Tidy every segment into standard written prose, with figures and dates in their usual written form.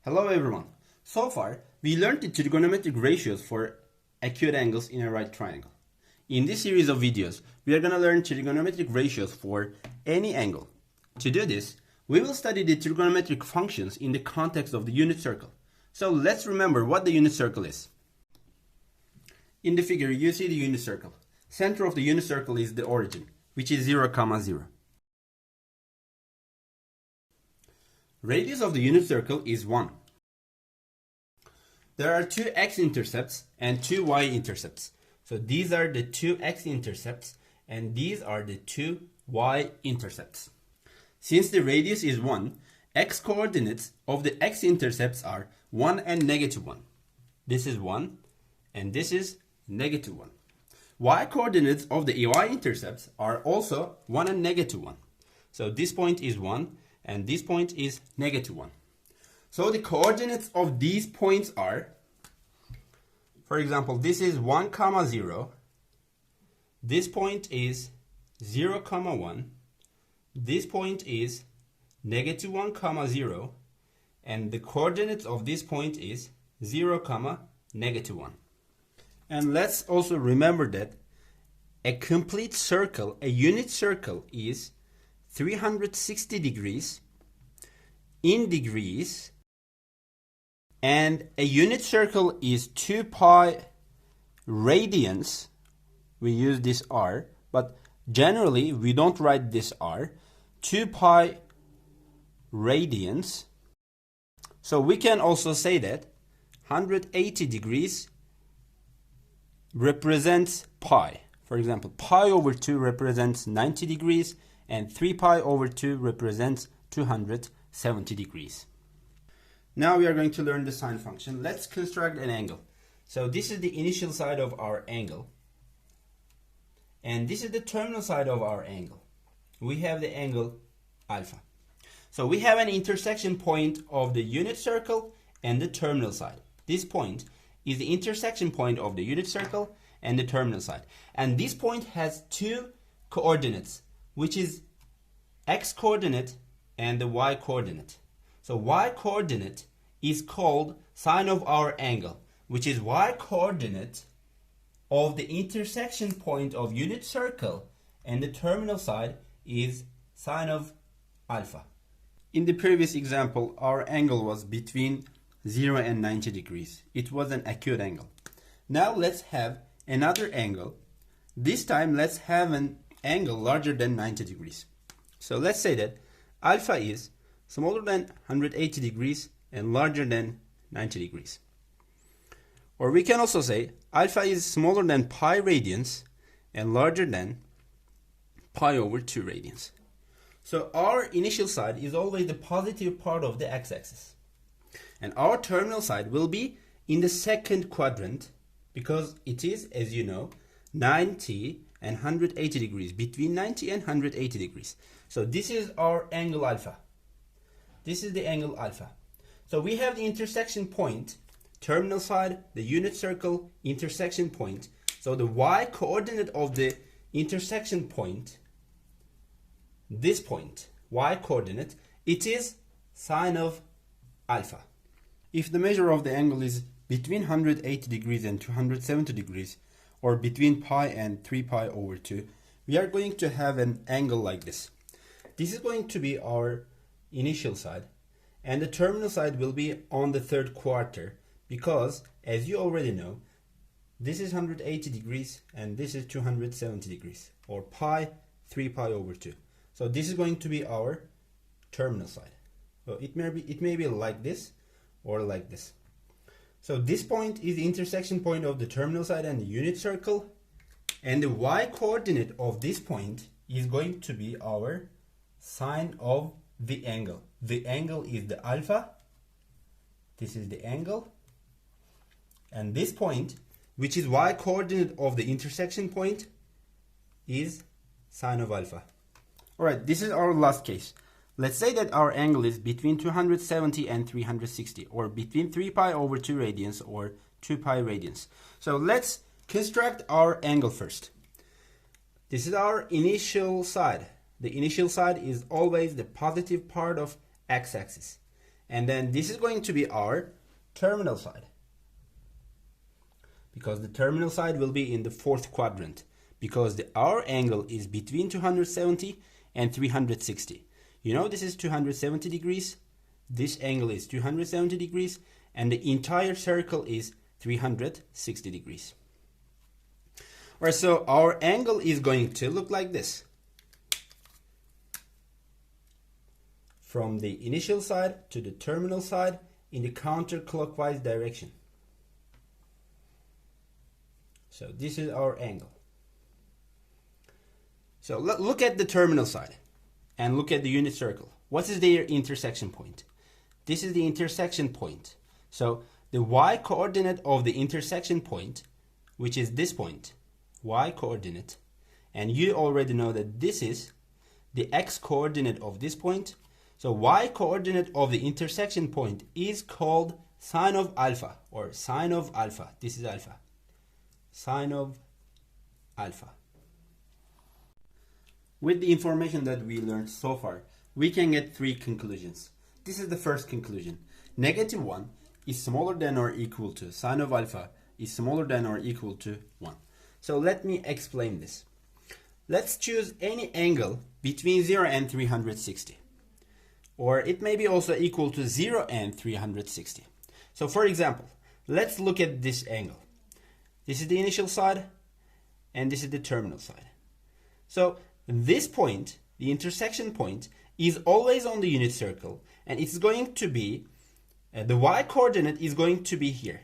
Hello everyone. So far, we learned the trigonometric ratios for acute angles in a right triangle. In this series of videos, we are going to learn trigonometric ratios for any angle. To do this, we will study the trigonometric functions in the context of the unit circle. So let's remember what the unit circle is. In the figure, you see the unit circle. Center of the unit circle is the origin, which is 0, 0. Radius of the unit circle is 1. There are two x-intercepts and two y-intercepts. So these are the two x-intercepts and these are the two y-intercepts. Since the radius is 1, x-coordinates of the x-intercepts are 1 and -1. This is 1 and this is -1. Y-coordinates of the y-intercepts are also 1 and -1. So this point is 1 and this point is -1. So the coordinates of these points are, for example, this is 1, 0. This point is 0, 1. This point is -1, 0. And the coordinates of this point is 0, -1. And let's also remember that a complete circle, a unit circle, is 360 degrees in degrees, and a unit circle is 2 pi radians. We use this r, but generally we don't write this r. 2 pi radians. So we can also say that 180 degrees represents pi. For example, pi over 2 represents 90 degrees and 3 pi over 2 represents 270 degrees. Now we are going to learn the sine function. Let's construct an angle. So this is the initial side of our angle. And this is the terminal side of our angle. We have the angle alpha. So we have an intersection point of the unit circle and the terminal side. This point is the intersection point of the unit circle and the terminal side. And this point has two coordinates, which is x coordinate and the y coordinate. So y coordinate is called sine of our angle, which is y coordinate of the intersection point of unit circle, and the terminal side is sine of alpha. In the previous example, our angle was between 0 and 90 degrees. It was an acute angle. Now let's have another angle. This time let's have an angle larger than 90 degrees. So let's say that alpha is smaller than 180 degrees and larger than 90 degrees. Or we can also say alpha is smaller than pi radians and larger than pi over 2 radians. So our initial side is always the positive part of the x-axis. And our terminal side will be in the second quadrant because it is, as you know, 90 and 180 degrees, between 90 and 180 degrees. So this is our angle alpha. This is the angle alpha. So we have the intersection point, terminal side, the unit circle, intersection point. So the y coordinate of the intersection point, this point, y coordinate, it is sine of alpha. If the measure of the angle is between 180 degrees and 270 degrees, or between pi and 3 pi over 2, we are going to have an angle like this. This is going to be our initial side, and the terminal side will be on the third quarter because, as you already know, this is 180 degrees and this is 270 degrees, or pi 3 pi over 2. So this is going to be our terminal side. So it may be like this or like this. So this point is the intersection point of the terminal side and the unit circle, and the y coordinate of this point is going to be our sine of the angle. The angle is the alpha. This is the angle. And this point, which is y coordinate of the intersection point, is sine of alpha. Alright, this is our last case. Let's say that our angle is between 270 and 360, or between 3 pi over 2 radians or 2 pi radians. So let's construct our angle first. This is our initial side. The initial side is always the positive part of x-axis. And then this is going to be our terminal side, because the terminal side will be in the fourth quadrant, because our angle is between 270 and 360. You know, this is 270 degrees, this angle is 270 degrees, and the entire circle is 360 degrees. Alright, so our angle is going to look like this. From the initial side to the terminal side in the counterclockwise direction. So this is our angle. So look at the terminal side and look at the unit circle. What is their intersection point? This is the intersection point. So the y coordinate of the intersection point, which is this point, y coordinate, and you already know that this is the x coordinate of this point. So y coordinate of the intersection point is called sine of alpha, or sine of alpha. This is alpha. Sine of alpha. With the information that we learned so far, we can get three conclusions. This is the first conclusion. -1 is smaller than or equal to sine of alpha is smaller than or equal to 1. So let me explain this. Let's choose any angle between 0 and 360. Or it may be also equal to 0 and 360. So for example, let's look at this angle. This is the initial side, and this is the terminal side. So this point, the intersection point, is always on the unit circle, and it's going to be, the y coordinate is going to be here.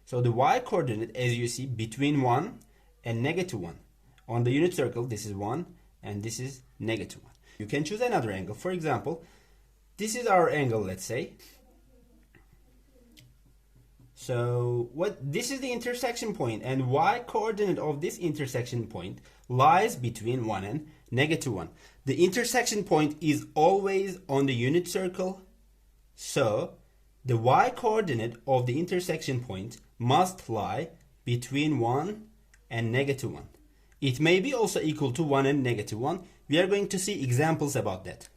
So the y coordinate, as you see, between 1 and -1. On the unit circle, this is 1, and this is -1. You can choose another angle. For example, this is our angle, let's say. So this is the intersection point, and y coordinate of this intersection point lies between 1 and -1. The intersection point is always on the unit circle, so the y coordinate of the intersection point must lie between 1 and -1. It may be also equal to 1 and -1. We are going to see examples about that.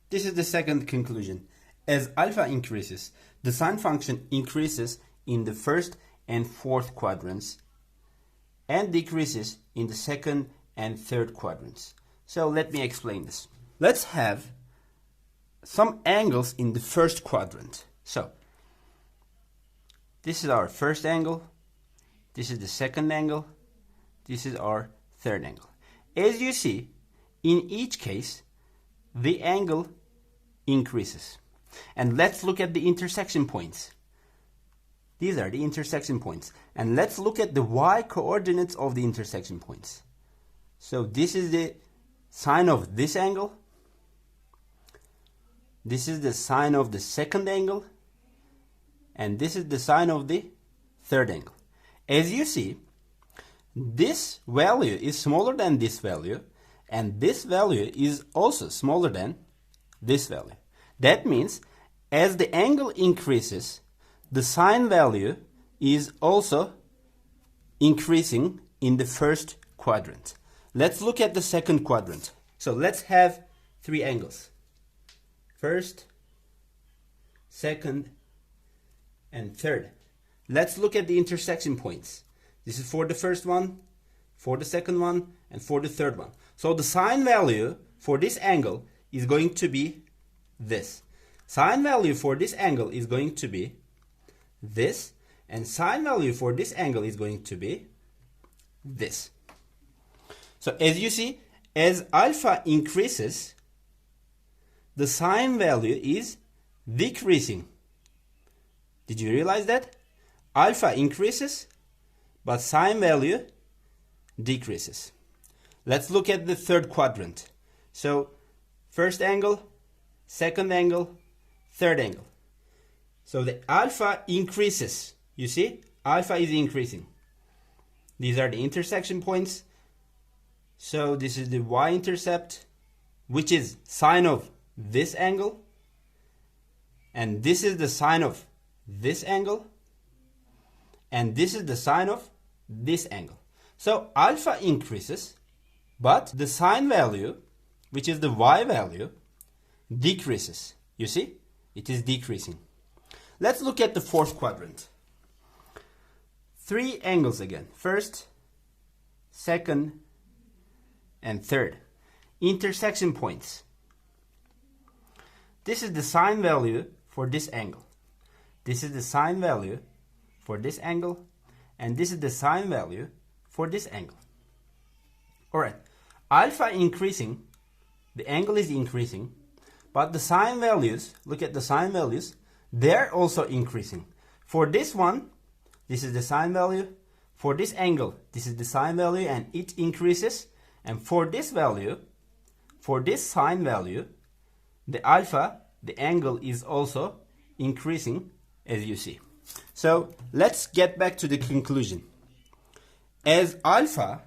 This is the second conclusion. As alpha increases, the sine function increases in the first and fourth quadrants and decreases in the second and third quadrants. So let me explain this. Let's have some angles in the first quadrant. So this is our first angle, this is the second angle, this is our third angle. As you see, in each case, the angle increases. And let's look at the intersection points. These are the intersection points. And let's look at the y coordinates of the intersection points. So this is the sine of this angle. This is the sine of the second angle. And this is the sine of the third angle. As you see, this value is smaller than this value, and this value is also smaller than this value. That means as the angle increases, the sine value is also increasing in the first quadrant. Let's look at the second quadrant. So let's have three angles. First, second, and third. Let's look at the intersection points. This is for the first one, for the second one, and for the third one. So the sine value for this angle is going to be this. Sine value for this angle is going to be this, and sine value for this angle is going to be this. So as you see, as alpha increases, the sine value is decreasing. Did you realize that? Alpha increases, but sine value decreases. Let's look at the third quadrant. So first angle, second angle, third angle. So the alpha increases. You see, alpha is increasing. These are the intersection points. So this is the y-intercept, which is sine of this angle. And this is the sine of this angle. And this is the sine of this angle. So alpha increases, but the sine value, which is the y value, decreases. You see, it is decreasing. Let's look at the fourth quadrant. 3 angles again. First, second, and third. Intersection points. This is the sine value for this angle. This is the sine value for this angle. And this is the sine value for this angle. Alright. Alpha increasing. The angle is increasing. But the sine values, look at the sine values, they're also increasing. For this one, this is the sine value. For this angle, this is the sine value and it increases. And for this value, for this sine value, the alpha, the angle is also increasing, as you see. So let's get back to the conclusion. As alpha,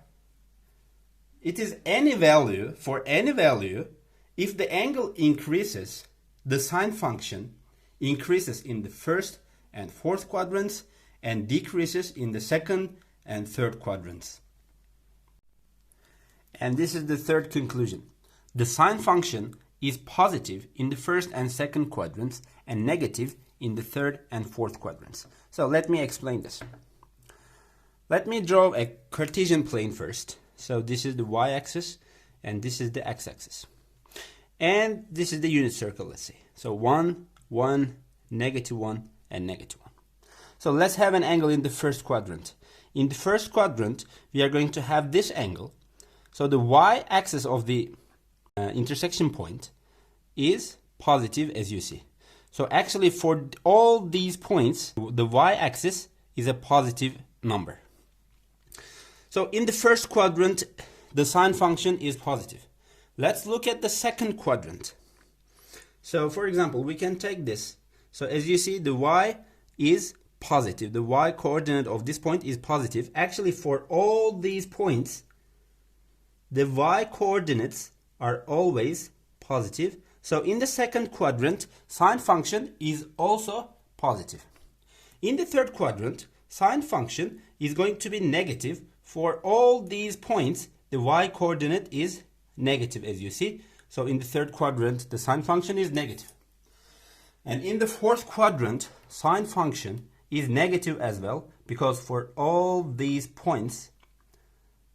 it is any value, for any value, if the angle increases, the sine function increases in the first and fourth quadrants and decreases in the second and third quadrants. And this is the third conclusion. The sine function is positive in the first and second quadrants and negative in the third and fourth quadrants. So let me explain this. Let me draw a Cartesian plane first. So this is the y-axis and this is the x-axis. And this is the unit circle, let's say. So 1, 1, -1, and -1. So let's have an angle in the first quadrant. In the first quadrant, we are going to have this angle. So the y-axis of the intersection point is positive, as you see. So actually for all these points, the y-axis is a positive number. So in the first quadrant, the sine function is positive. Let's look at the second quadrant. So for example, we can take this. So as you see, the y is positive. The y coordinate of this point is positive. Actually, for all these points, the y coordinates are always positive. So in the second quadrant, sine function is also positive. In the third quadrant, sine function is going to be negative. For all these points, the y coordinate is negative, as you see. So in the third quadrant, the sine function is negative. And in the fourth quadrant, sine function is negative as well, because for all these points,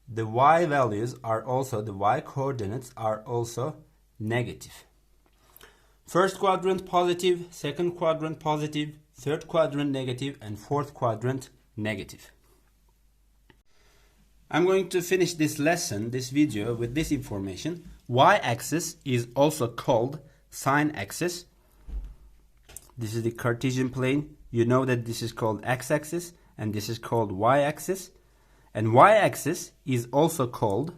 the y values are also, the y coordinates are also negative. First quadrant positive, second quadrant positive, third quadrant negative, and fourth quadrant negative. I'm going to finish this lesson, this video, with this information. Y-axis is also called sine axis. This is the Cartesian plane. You know that this is called x-axis and this is called y-axis. And y-axis is also called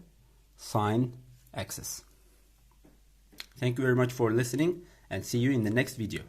sine axis. Thank you very much for listening and see you in the next video.